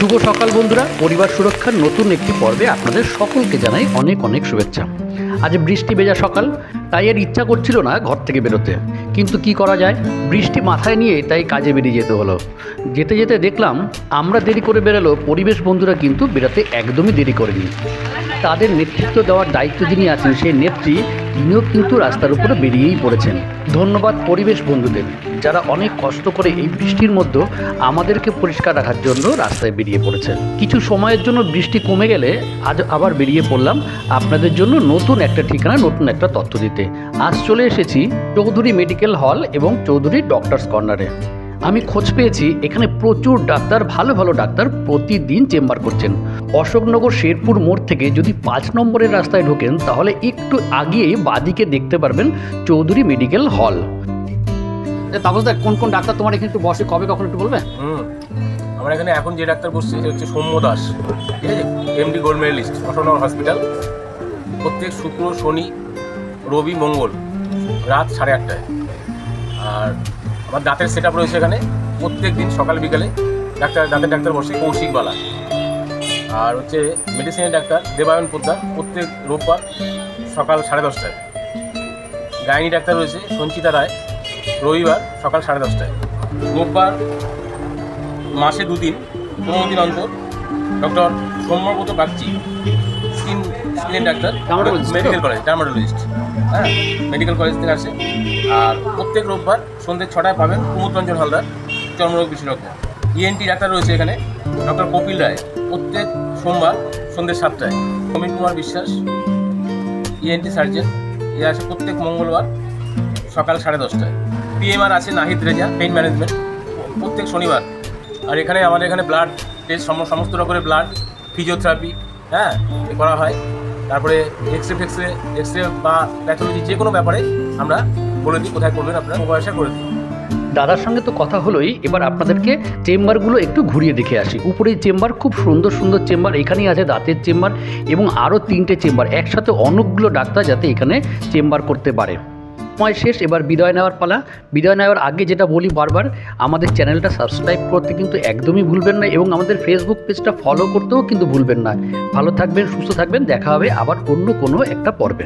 শুভ সকাল বন্ধুরা, পরিবার সুরক্ষার নতুন একটি পর্বে আপনাদের সকলকে জানাই অনেক অনেক শুভেচ্ছা। আজ বৃষ্টি ভেজা সকাল, তাই আর ইচ্ছা করছিল না ঘর থেকে বেরোতে, কিন্তু কি করা যায়, বৃষ্টি মাথায় নিয়ে তাই কাজে বেরিয়ে যেতে হলো। যেতে যেতে দেখলাম আমরা দেরি করে বেরোলো, পরিবেশ বন্ধুরা কিন্তু বেরোতে একদমই দেরি করেনি। তাদের নেতৃত্ব দেওয়ার দায়িত্ব যিনি আছেন সেই নেত্রী, তিনিও কিন্তু রাস্তার উপরে বেরিয়েই পড়েছেন। ধন্যবাদ পরিবেশ বন্ধুদের, যারা অনেক কষ্ট করে এই বৃষ্টির মধ্যে আমাদেরকে পরিষ্কার রাখার জন্য রাস্তায় বেরিয়ে পড়েছে। কিছু সময়ের জন্য বৃষ্টি কমে গেলে আজ আবার বেরিয়ে পড়লাম আপনাদের জন্য নতুন একটা ঠিকানা, নতুন একটা তথ্য দিতে। আজ চলে এসেছি চৌধুরী মেডিকেল হল এবং চৌধুরী ডক্টরস কর্নারে। আমি খোঁজ পেয়েছি এখানে প্রচুর ডাক্তার, ভালো ভালো ডাক্তার প্রতিদিন চেম্বার করছেন। অশোকনগর শেরপুর মোড় থেকে যদি 5 নম্বরের রাস্তায় ঢোকেন তাহলে একটু আগিয়ে বাদিকে দেখতে পারবেন চৌধুরী মেডিকেল হল। তাপসদা, কোন কোন ডাক্তার তোমার এখানে একটু বসে, কবে কখন একটু বলবে? আমার এখানে এখন যে ডাক্তার বসছে সে হচ্ছে সৌম্য দাস, ঠিক আছে, MD gold medalist, Ashoknagar hospital. প্রত্যেক শুক্র, শনি, রবি, মঙ্গল রাত 8:30টায়। আর আমার দাঁতের সেট আপ রয়েছে এখানে, প্রত্যেক দিন সকাল বিকালে দাঁতের ডাক্তার বসে কৌশিক বালা। আর হচ্ছে মেডিসিনের ডাক্তার দেবায়ন পোদ্দার, প্রত্যেক রোববার সকাল 10:30টায়। গাইনি ডাক্তার রয়েছে সঞ্চিতা রায়, রবিবার সকাল 10:30টায়। রোববার মাসে 2 দিন, 15 দিন অন্তর ডক্টর সৌম্যব্রত বাগচি, স্কিনের ডাক্তার, মেডিকেল কলেজ, ডার্মাটোলজিস্ট, হ্যাঁ, মেডিকেল কলেজ থেকে আসে। আর প্রত্যেক রোববার সন্ধ্যে 6টায় পাবেন কুমুদ রঞ্জন হালদার, চর্মরোগ বিশেষজ্ঞ। ইএনটি ডাক্তার রয়েছে এখানে ডক্টর কপিল রায়, প্রত্যেক সোমবার সন্ধ্যে 7টায়। অমিত কুমার বিশ্বাস, ইএনটি সার্জন, এ আসে প্রত্যেক মঙ্গলবার সকাল 10:30টায়। পিএমআর আছে নাহিদ রেজা, পেইন ম্যানেজমেন্ট, প্রত্যেক শনিবার। আর এখানে আমাদের এখানে ব্লাড টেস্ট, সমস্ত রকমের ব্লাড, ফিজিওথেরাপি, হ্যাঁ, করা হয়। তারপরে এক্সরে বা প্যাথোলজি যে কোনো ব্যাপারে আমরা বলে দিই, কোথায় করবেন আপনারা, মোবাইল করে দিই। দাদার সঙ্গে তো কথা হলোই, এবার আপনাদেরকে চেম্বারগুলো একটু ঘুরিয়ে দেখে আসি। উপরেই চেম্বার, খুব সুন্দর সুন্দর চেম্বার। এখানেই আছে দাঁতের চেম্বার এবং আরও 3টে চেম্বার, একসাথে অনেকগুলো ডাক্তার যাতে এখানে চেম্বার করতে পারে। সময় শেষ, এবার বিদায় নেওয়ার পালা। বিদায় নেওয়ার আগে যেটা বলি বারবার, আমাদের চ্যানেলটা সাবস্ক্রাইব করতে কিন্তু একদমই ভুলবেন না এবং আমাদের ফেসবুক পেজটা ফলো করতেও কিন্তু ভুলবেন না। ভালো থাকবেন, সুস্থ থাকবেন, দেখা হবে আবার অন্য কোনো একটা পর্বে।